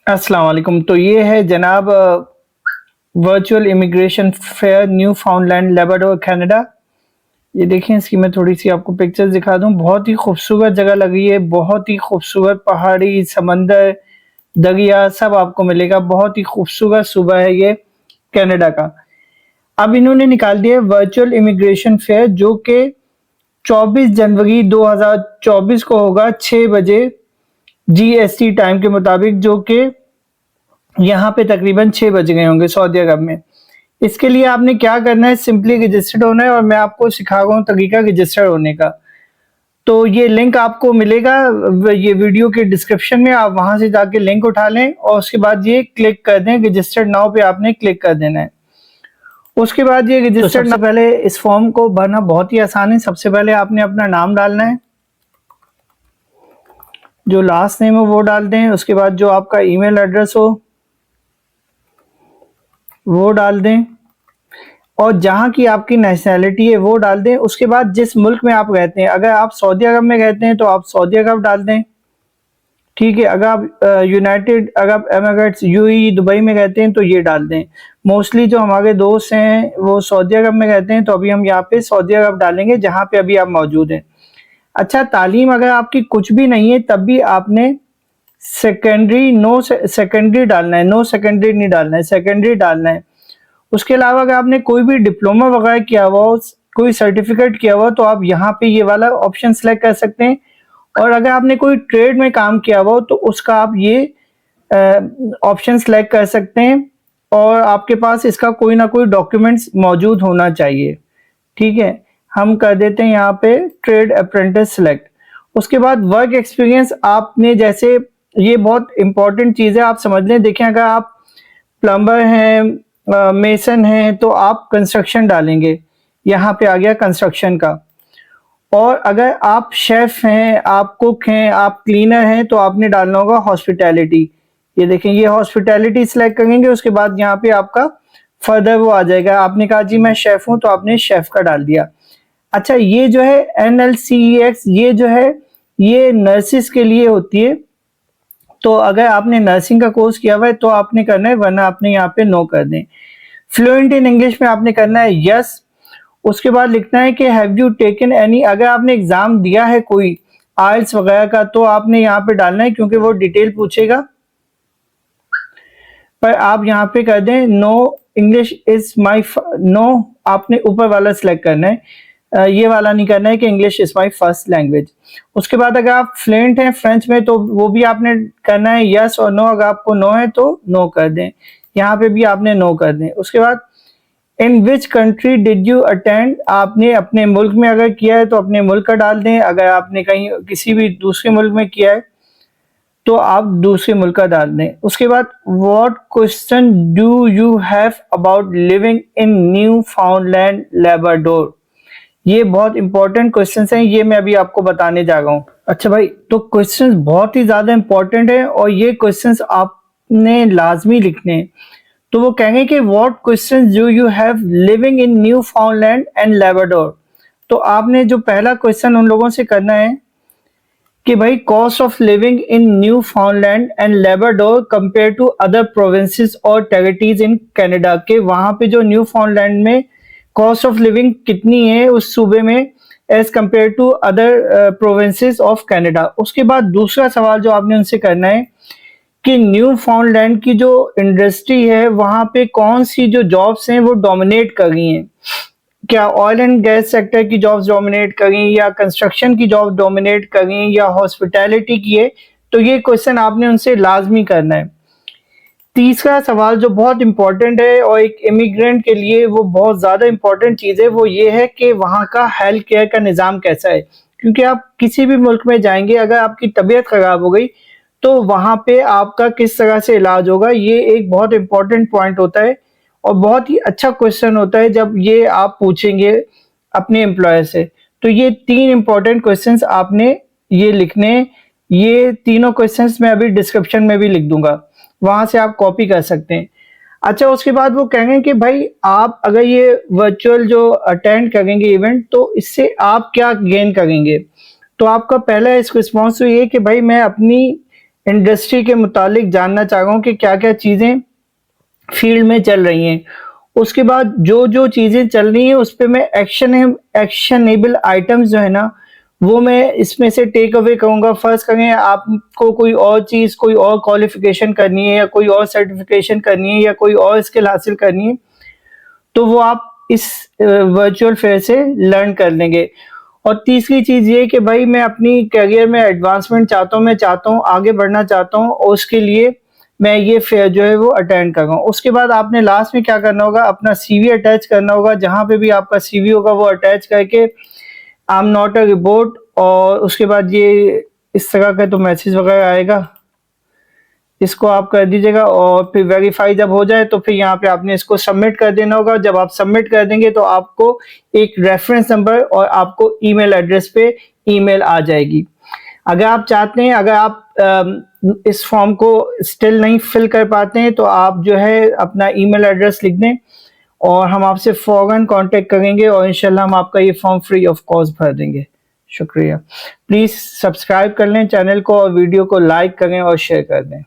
अस्सलाम वालेकुम। तो ये है जनाब virtual immigration fair new फाउंडलैंड Labrador Canada. ये देखें, इसकी मैं थोड़ी सी आपको पिक्चर्स दिखा दूं। बहुत ही खूबसूरत जगह लग रही है, बहुत ही खूबसूरत पहाड़ी, समंदर, दरिया सब आपको मिलेगा। बहुत ही खूबसूरत सूबा है ये कनाडा का। अब इन्होंने निकाल दिया वर्चुअल इमिग्रेशन फेयर, जो कि 24 जनवरी 2024 को होगा 6 बजे जीएसटी टाइम के मुताबिक, जो कि यहाँ पे तकरीबन 6 बज गए होंगे सऊदी अरब में। इसके लिए आपने क्या करना है, सिंपली रजिस्टर्ड होना है और मैं आपको सिखा रहा हूँ तरीका रजिस्टर्ड होने का। तो ये लिंक आपको मिलेगा ये वीडियो के डिस्क्रिप्शन में, आप वहां से जाके लिंक उठा लें और उसके बाद ये क्लिक कर दें, रजिस्टर्ड नाउ पे आपने क्लिक कर देना है। उसके बाद ये रजिस्टर्ड, सबसे पहले इस फॉर्म को भरना बहुत ही आसान है। सबसे पहले आपने अपना नाम डालना है, जो लास्ट नेम हो वो डाल दें। उसके बाद जो आपका ईमेल एड्रेस हो वो डाल दें और जहाँ की आपकी नेशनैलिटी है वो डाल दें। उसके बाद जिस मुल्क में आप रहते हैं, अगर आप सऊदी अरब में रहते हैं तो आप सऊदी अरब डाल दें, ठीक है। अगर आप United Arab Emirates UAE Dubai में रहते हैं तो ये डाल दें। मोस्टली जो हमारे दोस्त हैं वो सऊदी अरब में रहते हैं, तो अभी हम यहाँ पे सऊदी अरब डालेंगे जहाँ पे अभी आप मौजूद हैं। अच्छा, तालीम अगर आपकी कुछ भी नहीं है तब भी आपने सेकेंडरी डालना है, नो सेकेंडरी नहीं डालना है, सेकेंडरी डालना है। उसके अलावा अगर आपने कोई भी डिप्लोमा वगैरह किया हुआ हो, कोई सर्टिफिकेट किया हुआ, तो आप यहाँ पे ये वाला ऑप्शन सेलेक्ट कर सकते हैं। और अगर आपने कोई ट्रेड में काम किया हुआ हो तो उसका आप ये ऑप्शन सेलेक्ट कर सकते हैं और आपके पास इसका कोई ना कोई डॉक्यूमेंट्स मौजूद होना चाहिए, ठीक है। हम कर देते हैं यहाँ पे ट्रेड अप्रेंटिस सेलेक्ट। उसके बाद वर्क एक्सपीरियंस आपने, जैसे ये बहुत इंपॉर्टेंट चीज़ है, आप समझ लें। देखें, अगर आप प्लम्बर हैं, मेसन हैं, तो आप कंस्ट्रक्शन डालेंगे, यहाँ पे आ गया कंस्ट्रक्शन का। और अगर आप शेफ हैं, आप कुक हैं, आप क्लीनर हैं, तो आपने डालना होगा हॉस्पिटैलिटी। ये देखें, ये हॉस्पिटैलिटी सिलेक्ट करेंगे, उसके बाद यहाँ पे आपका फर्दर वो आ जाएगा। आपने कहा जी मैं शेफ हूँ, तो आपने शेफ का डाल दिया। अच्छा, ये जो है NLCEX, ये जो है ये नर्सिस के लिए होती है। तो अगर आपने नर्सिंग का कोर्स किया हुआ है तो आपने करना है, वरना आपने यहाँ पे नो कर दें। फ्लुएंट इन इंग्लिश में आपने करना है यस। उसके बाद लिखना है कि हैव यू टेकन एनी, अगर आपने एग्जाम दिया है कोई आइल्स वगैरह का तो आपने यहाँ पे डालना है, क्योंकि वो डिटेल पूछेगा। पर आप यहाँ पे कर दें no English is my, no आपने ऊपर वाला सिलेक्ट करना है, ये वाला नहीं करना है कि English is my first language. उसके बाद अगर आप फ्लुएंट हैं फ्रेंच में तो वो भी आपने करना है यस और नो। अगर आपको नो है तो नो कर दें, यहाँ पे भी आपने नो कर दें। उसके बाद in which country did you attend, आपने अपने मुल्क में अगर किया है तो अपने मुल्क का डाल दें। अगर आपने कहीं किसी भी दूसरे मुल्क में किया है तो आप दूसरे मुल्क का डाल दें। उसके बाद what question do you have about living in new फाउंडलैंड Labrador, ये बहुत इंपॉर्टेंट क्वेश्चंस हैं, ये मैं अभी आपको बताने जा रहा हूँ। अच्छा भाई, तो क्वेश्चंस बहुत ही ज्यादा इंपॉर्टेंट है और ये क्वेश्चंस आपने लाजमी लिखने हैं। तो वो कहेंगे कि what questions do you have living in Newfoundland and Labrador. तो आपने जो पहला क्वेश्चन उन लोगों से करना है कि भाई cost of living in Newfoundland and Labrador compare to other provinces और टेरिटरीज इन कनाडा, के वहां पे जो न्यू फाउंडलैंड में कॉस्ट ऑफ लिविंग कितनी है उस सूबे में as compare to other provinces of Canada. उसके बाद दूसरा सवाल जो आपने उनसे करना है कि न्यू फाउंडलैंड की जो इंडस्ट्री है वहां पे कौन सी जो जॉब्स हैं वो डोमिनेट कर रही हैं। क्या ऑयल एंड गैस सेक्टर की जॉब्स डोमिनेट कर रही हैं, या कंस्ट्रक्शन की जॉब डोमिनेट कर रही हैं, या हॉस्पिटैलिटी की है। तो ये क्वेश्चन आपने उनसे लाजमी करना है। तीसरा सवाल जो बहुत इंपॉर्टेंट है और एक इमिग्रेंट के लिए वो बहुत ज़्यादा इंपॉर्टेंट चीज़ है, वो ये है कि वहाँ का हेल्थ केयर का निज़ाम कैसा है। क्योंकि आप किसी भी मुल्क में जाएंगे, अगर आपकी तबीयत ख़राब हो गई तो वहाँ पे आपका किस तरह से इलाज होगा, ये एक बहुत इंपॉर्टेंट पॉइंट होता है और बहुत ही अच्छा क्वेश्चन होता है जब ये आप पूछेंगे अपने एम्प्लॉयर से। तो ये 3 इंपॉर्टेंट क्वेश्चंस आपने ये लिखने, ये तीनों क्वेश्चंस मैं अभी डिस्क्रिप्शन में भी लिख दूंगा, वहां से आप कॉपी कर सकते हैं। अच्छा, उसके बाद वो कहेंगे कि भाई आप अगर ये वर्चुअल जो अटेंड करेंगे इवेंट तो इससे आप क्या गेन करेंगे। तो आपका पहला इस रिस्पॉन्स तो ये कि भाई मैं अपनी इंडस्ट्री के मुतालिक जानना चाह रहा हूँ कि क्या क्या चीज़ें फील्ड में चल रही हैं। उसके बाद जो जो चीज़ें चल रही हैं उस पर मैं एक्शनेबल आइटम्स जो है ना वो मैं इसमें से टेक अवे करूँगा। फर्स्ट करें आपको कोई और चीज़, कोई और क्वालिफिकेशन करनी है या कोई और सर्टिफिकेशन करनी है या कोई और स्किल हासिल करनी है, तो वो आप इस वर्चुअल फेयर से लर्न कर लेंगे। और तीसरी चीज़ ये कि भाई मैं अपनी करियर में एडवांसमेंट चाहता हूँ, मैं चाहता हूँ आगे बढ़ना चाहता हूँ, और उसके लिए मैं ये फेयर जो है वो अटेंड कर रहा हूँ। उसके बाद आपने लास्ट में क्या करना होगा, अपना सीवी अटैच करना होगा। जहाँ पे भी आपका सीवी होगा वो अटैच करके I am not a report, और उसके बाद ये इस तरह का तो मैसेज वगैरह आएगा, इसको आप कर दीजिएगा। और फिर वेरीफाई जब हो जाए तो फिर यहाँ पे आपने इसको सबमिट कर देना होगा। जब आप सबमिट कर देंगे तो आपको एक रेफरेंस नंबर और आपको ईमेल एड्रेस पे ईमेल आ जाएगी। अगर आप चाहते हैं, अगर आप इस फॉर्म को स्टिल नहीं फिल कर पाते हैं तो आप जो है अपना ईमेल एड्रेस लिख दें और हम आपसे फ़ौरन कांटेक्ट करेंगे और इंशाल्लाह हम आपका ये फॉर्म फ्री ऑफ कॉस्ट भर देंगे। शुक्रिया। प्लीज़ सब्सक्राइब कर लें चैनल को और वीडियो को लाइक करें और शेयर कर दें।